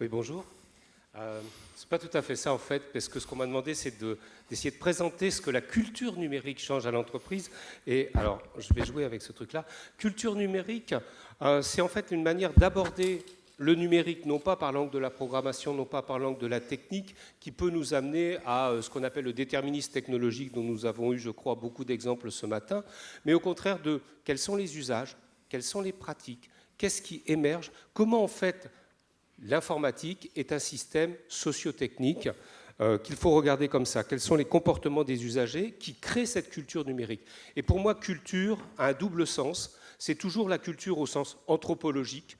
Oui, bonjour. C'est pas tout à fait ça en fait, parce que ce qu'on m'a demandé, c'est d'essayer de présenter ce que la culture numérique change à l'entreprise. Et alors, je vais jouer avec ce truc-là. Culture numérique, c'est en fait une manière d'aborder le numérique, non pas par l'angle de la programmation, non pas par l'angle de la technique, qui peut nous amener à ce qu'on appelle le déterminisme technologique, dont nous avons eu, je crois, beaucoup d'exemples ce matin, mais au contraire de quels sont les usages, quelles sont les pratiques, qu'est-ce qui émerge, comment en fait l'informatique est un système socio-technique qu'il faut regarder comme ça. Quels sont les comportements des usagers qui créent cette culture numérique? Et pour moi, culture a un double sens. C'est toujours la culture au sens anthropologique,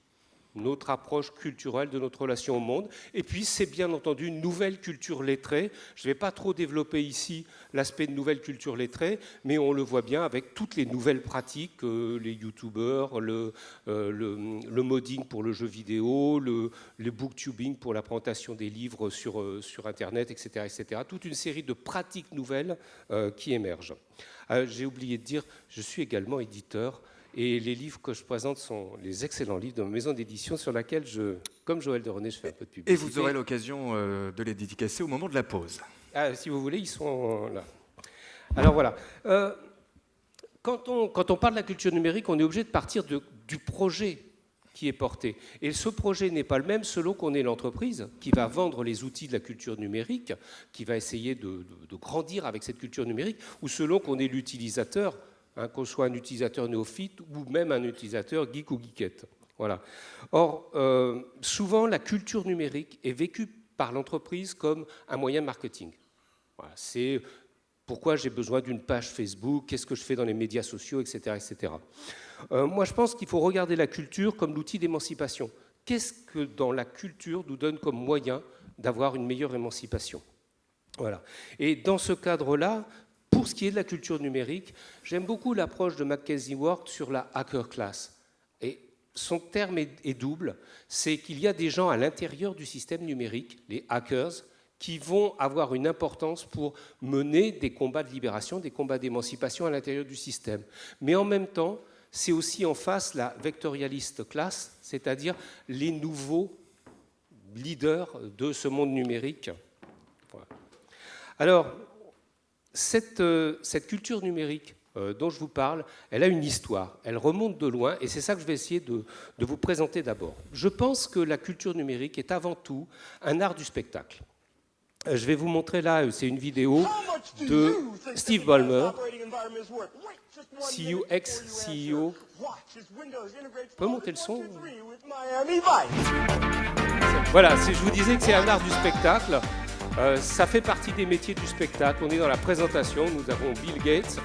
notre approche culturelle de notre relation au monde. Et puis, c'est bien entendu une nouvelle culture lettrée. Je ne vais pas trop développer ici l'aspect de nouvelle culture lettrée, mais on le voit bien avec toutes les nouvelles pratiques, les youtubeurs, le modding pour le jeu vidéo, le booktubing pour la présentation des livres sur Internet, etc., etc. Toute une série de pratiques nouvelles qui émergent. J'ai oublié de dire, je suis également éditeur. Et les livres que je présente sont les excellents livres de ma maison d'édition sur laquelle, comme Joël de René, je fais un peu de publicité. Et vous aurez l'occasion de les dédicacer au moment de la pause. Ah, si vous voulez, ils sont là. Alors voilà. Quand on parle de la culture numérique, on est obligé de partir du projet qui est porté. Et ce projet n'est pas le même selon qu'on est l'entreprise qui va vendre les outils de la culture numérique, qui va essayer de grandir avec cette culture numérique, ou selon qu'on est l'utilisateur, qu'on soit un utilisateur néophyte ou même un utilisateur geek ou geekette. Voilà. Or, souvent, la culture numérique est vécue par l'entreprise comme un moyen de marketing. Voilà. C'est pourquoi j'ai besoin d'une page Facebook, qu'est-ce que je fais dans les médias sociaux, etc. etc. Moi, je pense qu'il faut regarder la culture comme l'outil d'émancipation. Qu'est-ce que dans la culture nous donne comme moyen d'avoir une meilleure émancipation? Voilà. Et dans ce cadre-là, pour ce qui est de la culture numérique, j'aime beaucoup l'approche de Mackenzie Ward sur la hacker class. Et son terme est double, c'est qu'il y a des gens à l'intérieur du système numérique, les hackers, qui vont avoir une importance pour mener des combats de libération, des combats d'émancipation à l'intérieur du système. Mais en même temps, c'est aussi en face la vectorialist class, c'est-à-dire les nouveaux leaders de ce monde numérique. Voilà. Alors, cette culture numérique dont je vous parle, elle a une histoire, elle remonte de loin, et c'est ça que je vais essayer de vous présenter d'abord. Je pense que la culture numérique est avant tout un art du spectacle. Je vais vous montrer là, c'est une vidéo de Steve Ballmer, CEO, ex-CEO. On peut monter le son? Voilà, je vous disais que c'est un art du spectacle. Ça fait partie des métiers du spectacle. On est dans la présentation. Nous avons Bill Gates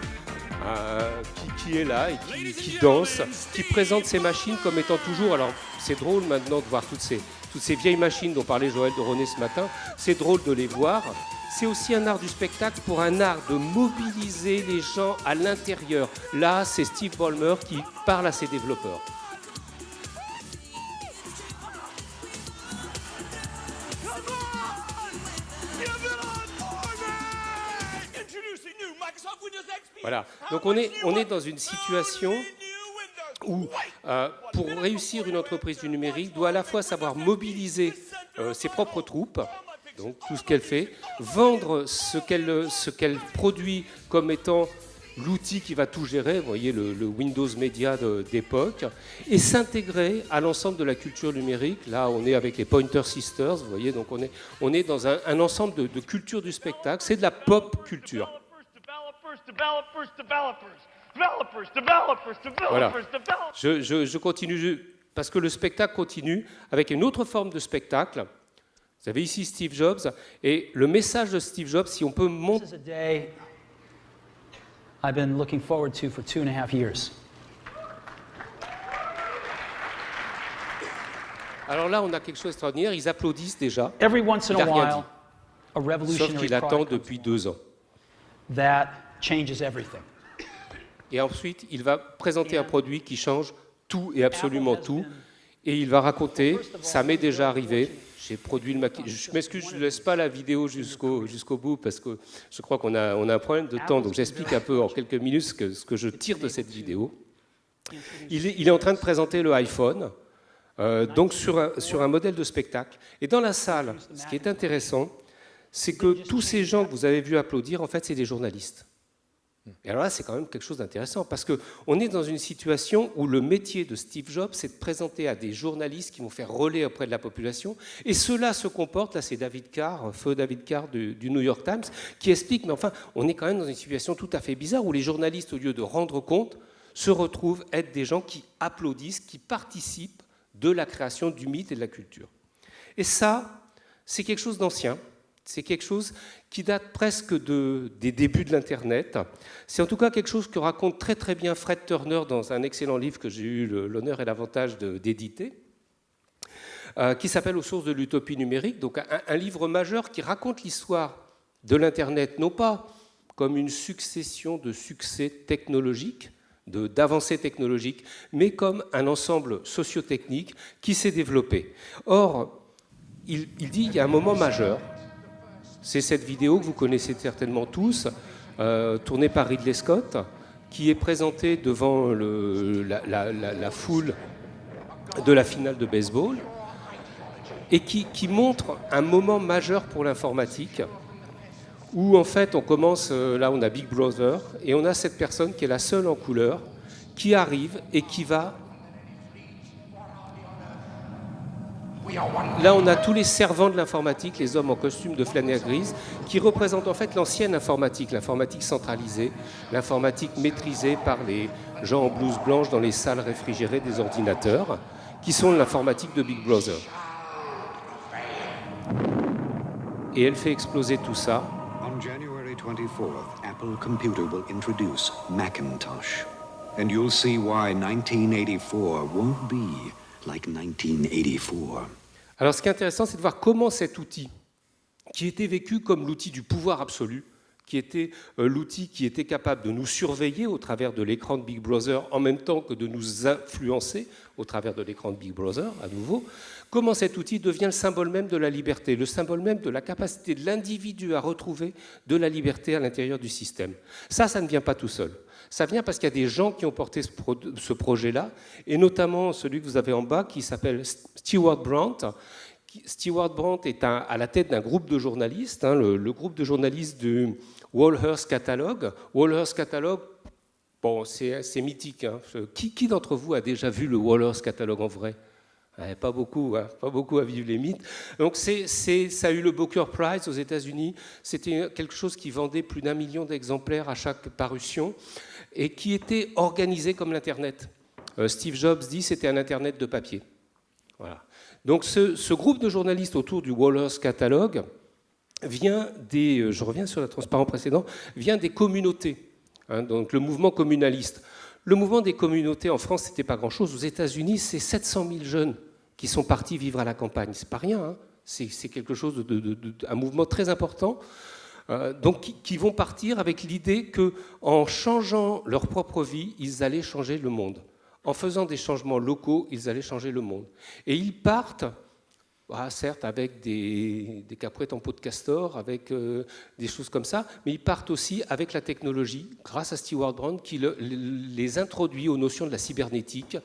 qui est là et qui danse, qui présente ses machines comme étant toujours... Alors, c'est drôle maintenant de voir toutes ces vieilles machines dont parlait Joël de René ce matin. C'est drôle de les voir. C'est aussi un art du spectacle pour un art de mobiliser les gens à l'intérieur. Là, c'est Steve Ballmer qui parle à ses développeurs. Voilà. Donc on est dans une situation où, pour réussir une entreprise du numérique, doit à la fois savoir mobiliser ses propres troupes, donc tout ce qu'elle fait, vendre ce qu'elle produit comme étant l'outil qui va tout gérer, vous voyez le Windows Media d'époque, et s'intégrer à l'ensemble de la culture numérique. Là, on est avec les Pointer Sisters, vous voyez, donc on est dans un ensemble de culture du spectacle, c'est de la pop culture. Voilà. Je continue parce que le spectacle continue avec une autre forme de spectacle. Vous avez ici Steve Jobs et le message de Steve Jobs, si on peut montrer. I've been looking forward to for 2.5 years. Alors là, on a quelque chose d'extraordinaire. Ils applaudissent déjà. Every once in a while, a sauf revolutionary qu'il attend depuis 2 ans. That changes everything. Et ensuite, il va présenter un produit qui change tout et absolument tout. Et il va raconter, ça m'est déjà arrivé, j'ai produit le maquillage. Je m'excuse, je ne laisse pas la vidéo jusqu'au bout parce que je crois qu'on a un problème de temps. Donc j'explique un peu en quelques minutes ce que je tire de cette vidéo. Il est en train de présenter le iPhone. donc sur un modèle de spectacle. Et dans la salle, ce qui est intéressant, c'est que tous ces gens que vous avez vus applaudir, en fait, c'est des journalistes. Et alors là, c'est quand même quelque chose d'intéressant, parce qu'on est dans une situation où le métier de Steve Jobs, c'est de présenter à des journalistes qui vont faire relais auprès de la population, et cela se comporte, là c'est David Carr, feu David Carr du New York Times, qui explique, mais enfin, on est quand même dans une situation tout à fait bizarre, où les journalistes, au lieu de rendre compte, se retrouvent être des gens qui applaudissent, qui participent de la création du mythe et de la culture. Et ça, c'est quelque chose d'ancien. C'est quelque chose qui date presque des débuts de l'Internet. C'est en tout cas quelque chose que raconte très très bien Fred Turner dans un excellent livre que j'ai eu l'honneur et l'avantage d'éditer, qui s'appelle Aux sources de l'utopie numérique, donc un livre majeur qui raconte l'histoire de l'Internet, non pas comme une succession de succès technologiques, d'avancées technologiques, mais comme un ensemble sociotechnique qui s'est développé. Or, il dit qu'il y a un moment majeur. C'est cette vidéo que vous connaissez certainement tous, tournée par Ridley Scott, qui est présentée devant la foule de la finale de baseball, et qui montre un moment majeur pour l'informatique, où en fait on commence, là on a Big Brother, et on a cette personne qui est la seule en couleur, qui arrive et qui va... Là, on a tous les servants de l'informatique, les hommes en costume de flanelle grise, qui représentent en fait l'ancienne informatique, l'informatique centralisée, l'informatique maîtrisée par les gens en blouse blanche dans les salles réfrigérées des ordinateurs, qui sont l'informatique de Big Brother. Et elle fait exploser tout ça. On January 24th, Apple Computer will introduce Macintosh. And you'll see why 1984 won't be like 1984. Alors ce qui est intéressant, c'est de voir comment cet outil, qui était vécu comme l'outil du pouvoir absolu, qui était l'outil qui était capable de nous surveiller au travers de l'écran de Big Brother, en même temps que de nous influencer au travers de l'écran de Big Brother, à nouveau, comment cet outil devient le symbole même de la liberté, le symbole même de la capacité de l'individu à retrouver de la liberté à l'intérieur du système. Ça ne vient pas tout seul. Ça vient parce qu'il y a des gens qui ont porté ce projet-là, et notamment celui que vous avez en bas, qui s'appelle Stewart Brand. Stewart Brand est à la tête d'un groupe de journalistes, le groupe de journalistes du Wallhurst Catalog. Wallhurst Catalog, bon, c'est mythique. Qui d'entre vous a déjà vu le Wallhurst Catalog en vrai ? Pas beaucoup, pas beaucoup à vivre les mythes. Donc ça a eu le Booker Prize aux États-Unis. C'était quelque chose qui vendait plus d'1 million d'exemplaires à chaque parution et qui était organisé comme l'Internet. Steve Jobs dit que c'était un Internet de papier. Voilà. Donc ce groupe de journalistes autour du Wallhurst Catalog vient des, je reviens sur la transparence précédente, vient des communautés, donc le mouvement communaliste. Le mouvement des communautés en France, c'était pas grand-chose. Aux États-Unis, c'est 700 000 jeunes qui sont partis vivre à la campagne. C'est pas rien, c'est quelque chose un mouvement très important. Donc qui vont partir avec l'idée qu'en changeant leur propre vie, ils allaient changer le monde. En faisant des changements locaux, ils allaient changer le monde. Et ils partent, certes, avec des caprettes en peau de castor, avec des choses comme ça, mais ils partent aussi avec la technologie, grâce à Stewart Brand, qui les introduit aux notions de la cybernétique,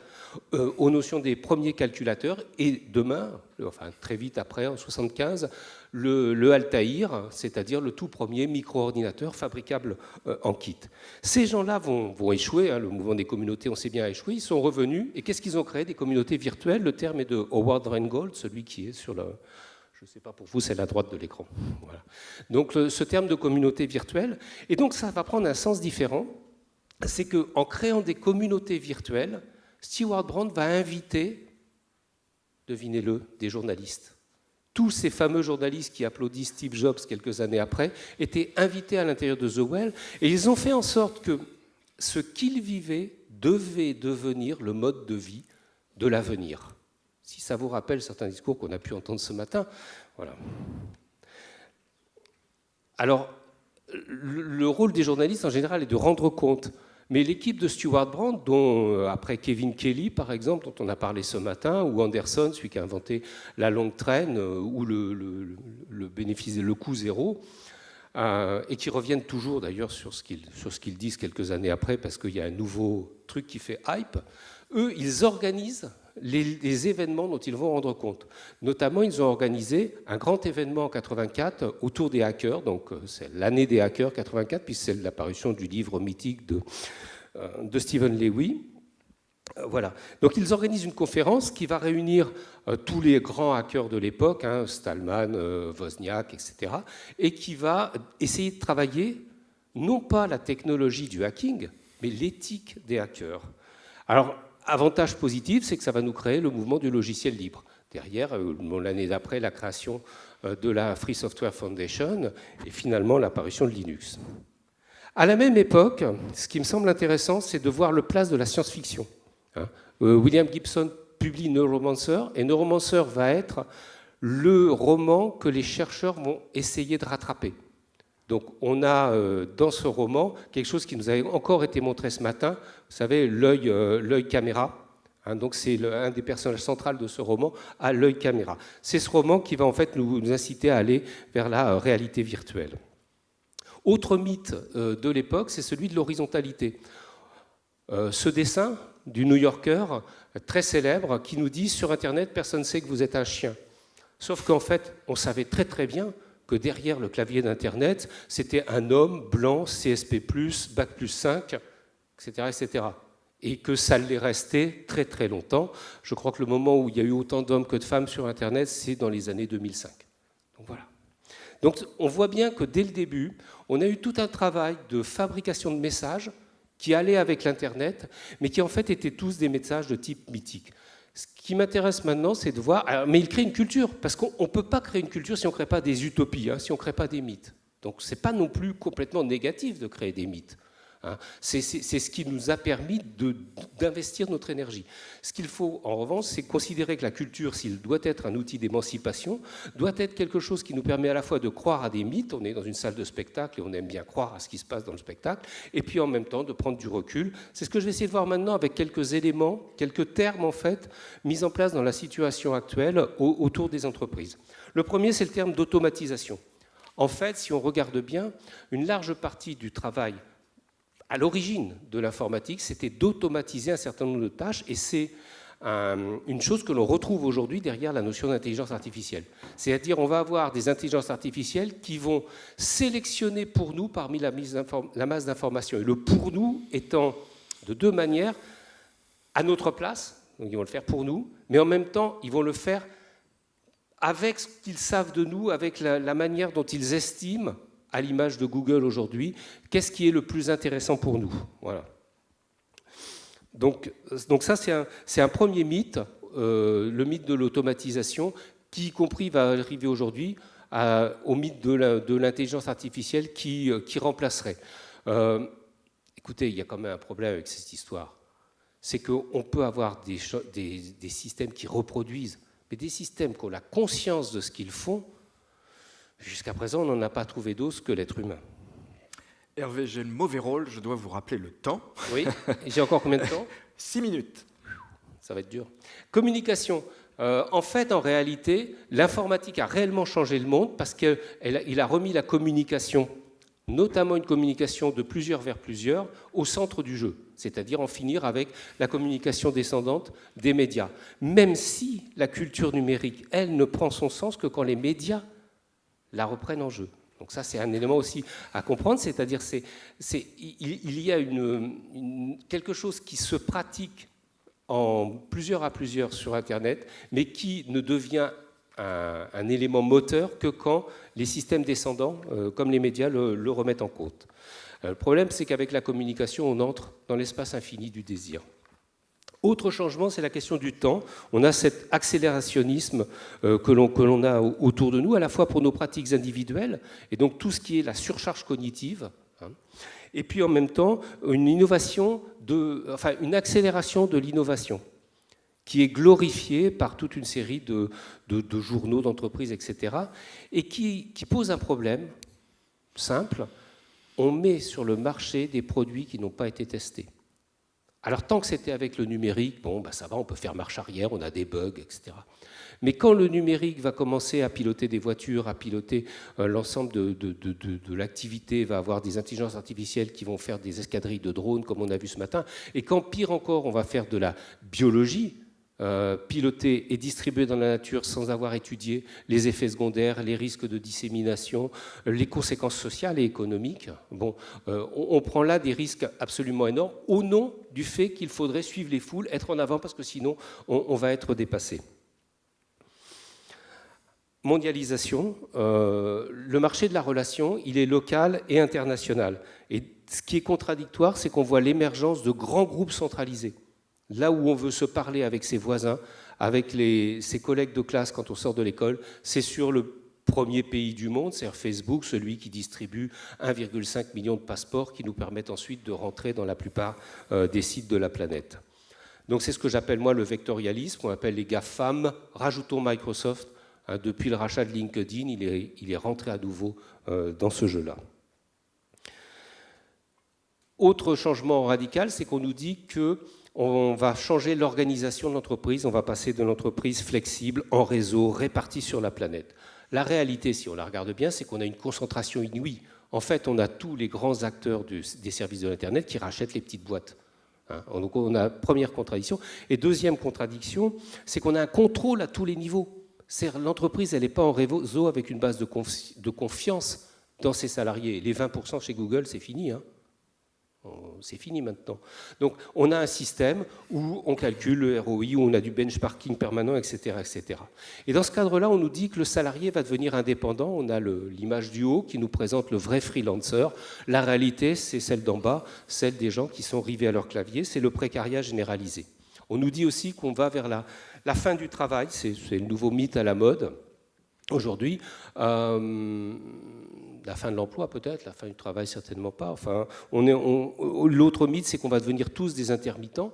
aux notions des premiers calculateurs, et demain, enfin très vite après, en 1975, le Altaïr, c'est-à-dire le tout premier micro-ordinateur fabricable en kit. Ces gens-là vont échouer, le mouvement des communautés, on sait bien, a échoué, ils sont revenus, et qu'est-ce qu'ils ont créé? Des communautés virtuelles. Le terme est de Howard Rheingold, celui qui est sur je ne sais pas pour vous, c'est la droite de l'écran. Voilà. Donc ce terme de communauté virtuelle, et donc ça va prendre un sens différent, c'est qu'en créant des communautés virtuelles, Stewart Brand va inviter, devinez-le, des journalistes. Tous ces fameux journalistes qui applaudissent Steve Jobs quelques années après étaient invités à l'intérieur de The Well, et ils ont fait en sorte que ce qu'ils vivaient devait devenir le mode de vie de l'avenir. Si ça vous rappelle certains discours qu'on a pu entendre ce matin, voilà. Alors, le rôle des journalistes en général est de rendre compte. Mais l'équipe de Stewart Brand, dont après Kevin Kelly, par exemple, dont on a parlé ce matin, ou Anderson, celui qui a inventé la longue traîne, ou le bénéfice, le coût zéro, et qui reviennent toujours d'ailleurs sur ce qu'ils disent quelques années après, parce qu'il y a un nouveau truc qui fait hype, eux, ils organisent les événements dont ils vont rendre compte. Notamment, ils ont organisé un grand événement en 84 autour des hackers. Donc, c'est l'année des hackers 84, puis c'est l'apparition du livre mythique de Stephen Lewy. Voilà. Donc, ils organisent une conférence qui va réunir tous les grands hackers de l'époque, hein, Stallman, Wozniak, etc., et qui va essayer de travailler non pas la technologie du hacking, mais l'éthique des hackers. Alors, avantage positif, c'est que ça va nous créer le mouvement du logiciel libre. Derrière, l'année d'après, la création de la Free Software Foundation et finalement l'apparition de Linux. À la même époque, ce qui me semble intéressant, c'est de voir le place de la science-fiction. William Gibson publie Neuromancer, et Neuromancer va être le roman que les chercheurs vont essayer de rattraper. Donc on a dans ce roman quelque chose qui nous a encore été montré ce matin, vous savez, l'œil caméra. Donc c'est un des personnages centraux de ce roman, à l'œil caméra. C'est ce roman qui va en fait nous inciter à aller vers la réalité virtuelle. Autre mythe de l'époque, c'est celui de l'horizontalité. Ce dessin du New Yorker, très célèbre, qui nous dit sur Internet, personne ne sait que vous êtes un chien. Sauf qu'en fait, on savait très très bien que derrière le clavier d'Internet, c'était un homme blanc, CSP+, Bac plus 5, etc., etc. Et que ça l'est resté très très longtemps. Je crois que le moment où il y a eu autant d'hommes que de femmes sur Internet, c'est dans les années 2005. Donc voilà. Donc on voit bien que dès le début, on a eu tout un travail de fabrication de messages qui allaient avec l'Internet, mais qui en fait étaient tous des messages de type mythique. Ce qui m'intéresse maintenant, c'est de voir... Alors, mais il crée une culture, parce qu'on ne peut pas créer une culture si on ne crée pas des utopies, hein, si on ne crée pas des mythes. Donc ce n'est pas non plus complètement négatif de créer des mythes. Hein. C'est ce qui nous a permis d'investir notre énergie. Ce qu'il faut, en revanche, c'est considérer que la culture, s'il doit être un outil d'émancipation, doit être quelque chose qui nous permet à la fois de croire à des mythes, on est dans une salle de spectacle et on aime bien croire à ce qui se passe dans le spectacle, et puis en même temps de prendre du recul. C'est ce que je vais essayer de voir maintenant avec quelques éléments, quelques termes en fait, mis en place dans la situation actuelle autour des entreprises. Le premier, c'est le terme d'automatisation. En fait, si on regarde bien, une large partie du travail à l'origine de l'informatique, c'était d'automatiser un certain nombre de tâches, et c'est une chose que l'on retrouve aujourd'hui derrière la notion d'intelligence artificielle. C'est-à-dire on va avoir des intelligences artificielles qui vont sélectionner pour nous parmi la masse d'informations. Et le pour nous étant de deux manières, à notre place, donc ils vont le faire pour nous, mais en même temps, ils vont le faire avec ce qu'ils savent de nous, avec la manière dont ils estiment, à l'image de Google aujourd'hui, qu'est-ce qui est le plus intéressant pour nous. Voilà. Donc ça, c'est un premier mythe, le mythe de l'automatisation, qui, y compris, va arriver aujourd'hui au mythe de l'intelligence artificielle qui remplacerait. Écoutez, il y a quand même un problème avec cette histoire. C'est qu'on peut avoir des systèmes qui reproduisent, mais des systèmes qui ont la conscience de ce qu'ils font. Jusqu'à présent, on n'en a pas trouvé d'autre que l'être humain. Hervé, j'ai le mauvais rôle, je dois vous rappeler le temps. Oui, j'ai encore combien de temps ? 6 minutes. Ça va être dur. Communication. En fait, en réalité, l'informatique a réellement changé le monde parce qu'il a remis la communication, notamment une communication de plusieurs vers plusieurs, au centre du jeu, c'est-à-dire en finir avec la communication descendante des médias. Même si la culture numérique, elle, ne prend son sens que quand les médias la reprennent en jeu. Donc ça, c'est un élément aussi à comprendre, c'est-à-dire il y a quelque chose qui se pratique en plusieurs à plusieurs sur Internet, mais qui ne devient un élément moteur que quand les systèmes descendants, comme les médias, le remettent en cause. Le problème, c'est qu'avec la communication, on entre dans l'espace infini du désir. Autre changement, c'est la question du temps. On a cet accélérationnisme que l'on a autour de nous, à la fois pour nos pratiques individuelles, et donc tout ce qui est la surcharge cognitive, hein, et puis en même temps une accélération de l'innovation, qui est glorifiée par toute une série de journaux, d'entreprises, etc., et qui pose un problème simple. On met sur le marché des produits qui n'ont pas été testés. Alors, tant que c'était avec le numérique, bon, ça va, on peut faire marche arrière, on a des bugs, etc. Mais quand le numérique va commencer à piloter des voitures, à piloter l'ensemble de l'activité, va avoir des intelligences artificielles qui vont faire des escadrilles de drones, comme on a vu ce matin, et quand, pire encore, on va faire de la biologie, pilotés et distribués dans la nature sans avoir étudié les effets secondaires, les risques de dissémination, les conséquences sociales et économiques. Bon, on prend là des risques absolument énormes au nom du fait qu'il faudrait suivre les foules, être en avant parce que sinon on va être dépassé. Mondialisation, le marché de la relation, il est local et international. Et ce qui est contradictoire, c'est qu'on voit l'émergence de grands groupes centralisés. Là où on veut se parler avec ses voisins, avec ses collègues de classe quand on sort de l'école, c'est sur le premier pays du monde, c'est-à-dire Facebook, celui qui distribue 1,5 million de passeports qui nous permettent ensuite de rentrer dans la plupart des sites de la planète. Donc c'est ce que j'appelle moi le vectorialisme, qu'on appelle les GAFAM. Rajoutons Microsoft. Depuis le rachat de LinkedIn, il est rentré à nouveau dans ce jeu-là. Autre changement radical, c'est qu'on nous dit qu'on va changer l'organisation de l'entreprise, on va passer de l'entreprise flexible, en réseau, répartie sur la planète. La réalité, si on la regarde bien, c'est qu'on a une concentration inouïe. En fait, on a tous les grands acteurs des services de l'Internet qui rachètent les petites boîtes. Donc on a première contradiction. Et deuxième contradiction, c'est qu'on a un contrôle à tous les niveaux. L'entreprise, elle n'est pas en réseau avec une base de confiance dans ses salariés. Les 20% chez Google, c'est fini. C'est fini maintenant. Donc on a un système où on calcule le ROI, où on a du benchmarking permanent, etc., etc. Et dans ce cadre-là, on nous dit que le salarié va devenir indépendant. On a l'image du haut qui nous présente le vrai freelancer. La réalité, c'est celle d'en bas, celle des gens qui sont rivés à leur clavier. C'est le précariat généralisé. On nous dit aussi qu'on va vers la fin du travail. C'est le nouveau mythe à la mode aujourd'hui. La fin de l'emploi peut-être, la fin du travail certainement pas. Enfin, l'autre mythe, c'est qu'on va devenir tous des intermittents.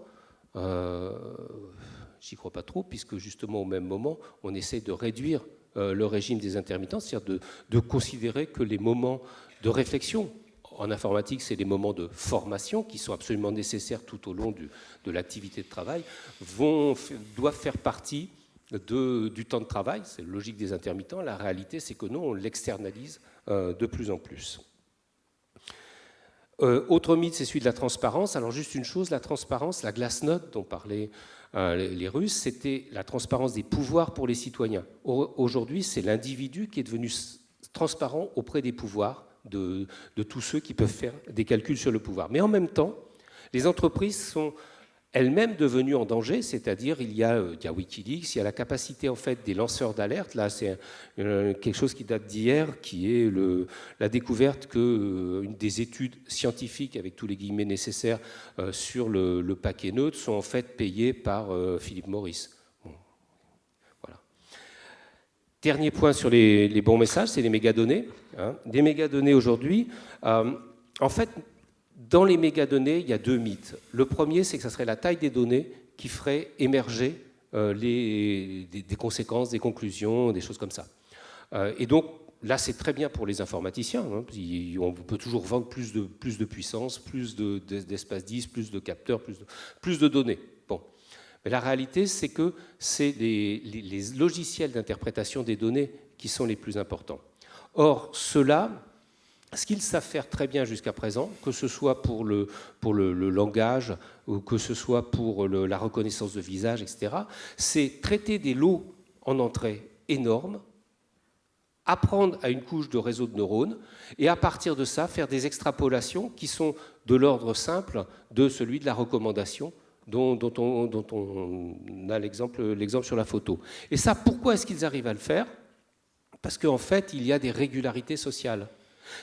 J'y crois pas trop, puisque justement au même moment, on essaie de réduire le régime des intermittents, c'est-à-dire de considérer que les moments de réflexion, en informatique, c'est des moments de formation qui sont absolument nécessaires tout au long de l'activité de travail, doivent faire partie du temps de travail. C'est la logique des intermittents. La réalité, c'est que non, on l'externalise de plus en plus. Autre mythe, c'est celui de la transparence. Alors juste une chose, la transparence, la glasnost dont parlaient les Russes, c'était la transparence des pouvoirs pour les citoyens. Aujourd'hui, c'est l'individu qui est devenu transparent auprès des pouvoirs, de tous ceux qui peuvent faire des calculs sur le pouvoir. Mais en même temps, les entreprises sont elles-mêmes devenues en danger, c'est-à-dire il y a Wikileaks, il y a la capacité en fait des lanceurs d'alerte. Là, c'est quelque chose qui date d'hier, qui est la découverte qu'une des études scientifiques, avec tous les guillemets nécessaires, sur le paquet neutre, sont en fait payées par Philip Morris. Bon. Voilà. Dernier point sur les bons messages, c'est les mégadonnées. Des mégadonnées aujourd'hui, en fait, dans les mégadonnées, il y a deux mythes. Le premier, c'est que ça serait la taille des données qui ferait émerger des conséquences, des conclusions, des choses comme ça. Et donc, là, c'est très bien pour les informaticiens. On peut toujours vendre plus de puissance, plus d'espace disque, plus de capteurs, plus de données. Bon. Mais la réalité, c'est que c'est les logiciels d'interprétation des données qui sont les plus importants. Or, ceux-là, ce qu'ils savent faire très bien jusqu'à présent, que ce soit pour le langage, ou que ce soit pour la reconnaissance de visage, etc., c'est traiter des lots en entrée énormes, apprendre à une couche de réseau de neurones, et à partir de ça, faire des extrapolations qui sont de l'ordre simple de celui de la recommandation dont on a l'exemple sur la photo. Et ça, pourquoi est-ce qu'ils arrivent à le faire ? Parce qu'en fait, il y a des régularités sociales.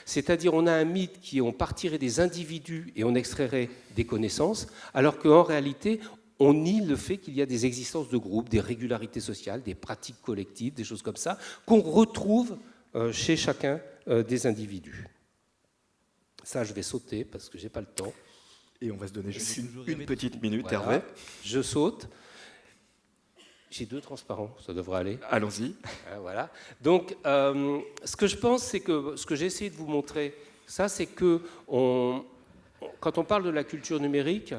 C'est-à-dire on a un mythe qui on partirait des individus et on extrairait des connaissances, alors qu'en réalité, on nie le fait qu'il y a des existences de groupes, des régularités sociales, des pratiques collectives, des choses comme ça, qu'on retrouve chez chacun des individus. Ça, je vais sauter parce que je n'ai pas le temps. Et on va se donner juste une petite minute, voilà. Hervé. Je saute. J'ai deux transparents, ça devrait aller. Allons-y. Voilà. Donc, ce que je pense, c'est que ce que j'ai essayé de vous montrer, ça, c'est que quand on parle de la culture numérique,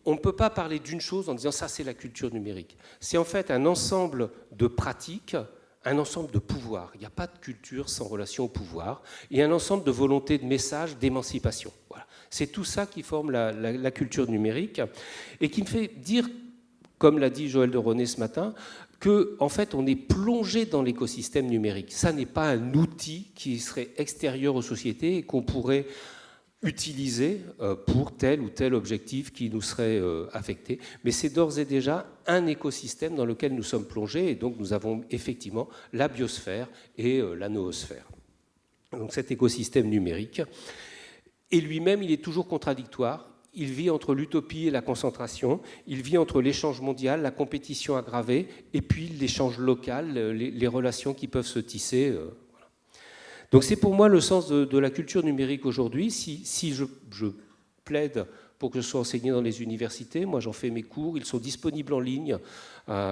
on ne peut pas parler d'une chose en disant ça, c'est la culture numérique. C'est en fait un ensemble de pratiques, un ensemble de pouvoirs. Il n'y a pas de culture sans relation au pouvoir. Et un ensemble de volontés, de messages, d'émancipation. Voilà. C'est tout ça qui forme la culture numérique et qui me fait dire comme l'a dit Joël de René ce matin, qu'en fait, on est plongé dans l'écosystème numérique. Ça n'est pas un outil qui serait extérieur aux sociétés et qu'on pourrait utiliser pour tel ou tel objectif qui nous serait affecté. Mais c'est d'ores et déjà un écosystème dans lequel nous sommes plongés, et donc nous avons effectivement la biosphère et la noosphère. Donc cet écosystème numérique. Et lui-même, il est toujours contradictoire. Il vit entre l'utopie et la concentration, il vit entre l'échange mondial, la compétition aggravée, et puis l'échange local, les relations qui peuvent se tisser. Donc c'est pour moi le sens de la culture numérique aujourd'hui. Si je plaide pour que ce soit enseigné dans les universités, moi j'en fais mes cours, ils sont disponibles en ligne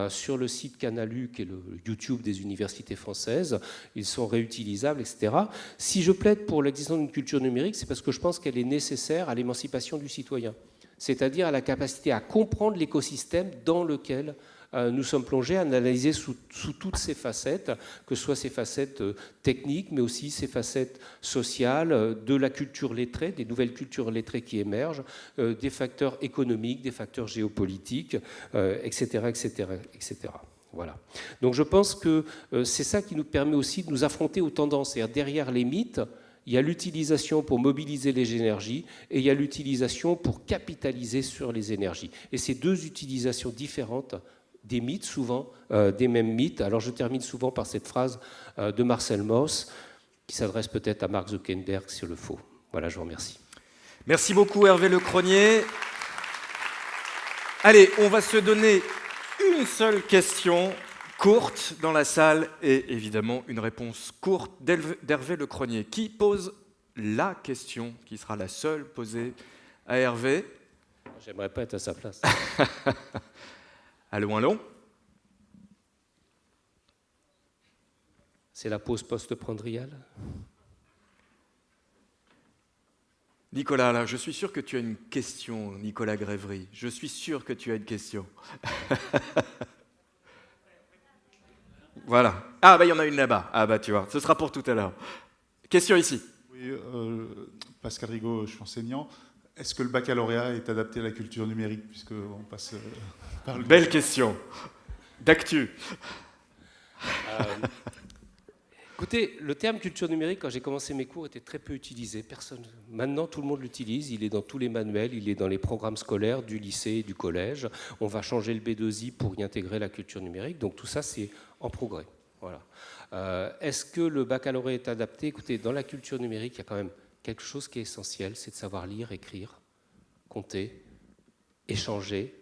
sur le site Canalu, qui est le YouTube des universités françaises, ils sont réutilisables, etc. Si je plaide pour l'existence d'une culture numérique, c'est parce que je pense qu'elle est nécessaire à l'émancipation du citoyen, c'est-à-dire à la capacité à comprendre l'écosystème dans lequel nous sommes plongés, à analyser sous toutes ces facettes, que ce soit ces facettes techniques, mais aussi ces facettes sociales, de la culture lettrée, des nouvelles cultures lettrées qui émergent, des facteurs économiques, des facteurs géopolitiques, etc., etc., etc. Voilà. Donc je pense que c'est ça qui nous permet aussi de nous affronter aux tendances. C'est-à-dire derrière les mythes, il y a l'utilisation pour mobiliser les énergies et il y a l'utilisation pour capitaliser sur les énergies. Et ces deux utilisations différentes des mythes, souvent des mêmes mythes. Alors je termine souvent par cette phrase de Marcel Mauss, qui s'adresse peut-être à Mark Zuckerberg s'il le faut. Voilà, je vous remercie. Merci beaucoup Hervé Lecronier. Allez, on va se donner une seule question courte dans la salle et évidemment une réponse courte d'Hervé Lecronier. Qui pose la question qui sera la seule posée à Hervé? J'aimerais pas être à sa place. Allons, allons. C'est la pause post-prandiale. Nicolas, là, je suis sûr que tu as une question, Nicolas Grévry. Je suis sûr que tu as une question. Voilà. Ah, bah, il y en a une là-bas. Ah, bah, tu vois, ce sera pour tout à l'heure. Question ici. Oui, Pascal Rigaud, je suis enseignant. Est-ce que le baccalauréat est adapté à la culture numérique, puisqu'on passe par le... Belle question. D'actu. Écoutez, le terme culture numérique, quand j'ai commencé mes cours, était très peu utilisé. Maintenant, tout le monde l'utilise. Il est dans tous les manuels, il est dans les programmes scolaires du lycée et du collège. On va changer le B2I pour y intégrer la culture numérique. Donc tout ça, c'est en progrès. Voilà. Est-ce que le baccalauréat est adapté? Écoutez, dans la culture numérique, il y a quand même quelque chose qui est essentiel, c'est de savoir lire, écrire, compter, échanger,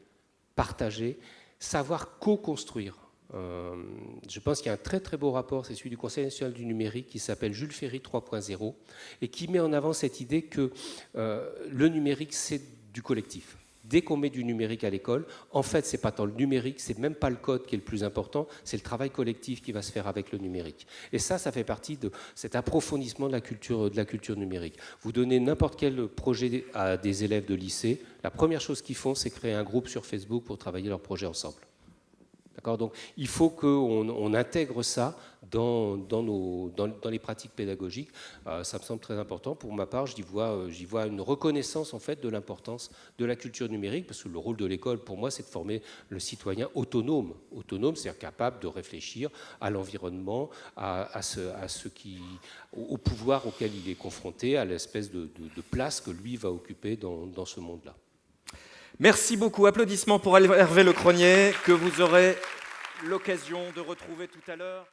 partager, savoir co-construire. Je pense qu'il y a un très très beau rapport, c'est celui du Conseil national du numérique qui s'appelle Jules Ferry 3.0 et qui met en avant cette idée que le numérique c'est du collectif. Dès qu'on met du numérique à l'école, en fait, c'est pas tant le numérique, c'est même pas le code qui est le plus important, c'est le travail collectif qui va se faire avec le numérique. Et ça fait partie de cet approfondissement de la culture numérique. Vous donnez n'importe quel projet à des élèves de lycée, la première chose qu'ils font, c'est créer un groupe sur Facebook pour travailler leur projet ensemble. D'accord ? Donc, il faut qu'on intègre ça dans les pratiques pédagogiques. Ça me semble très important. Pour ma part, j'y vois une reconnaissance en fait, de l'importance de la culture numérique, parce que le rôle de l'école, pour moi, c'est de former le citoyen autonome. Autonome, c'est-à-dire capable de réfléchir à l'environnement, au pouvoir auquel il est confronté, à l'espèce de place que lui va occuper dans ce monde-là. Merci beaucoup. Applaudissements pour Hervé Lecronier, que vous aurez l'occasion de retrouver tout à l'heure.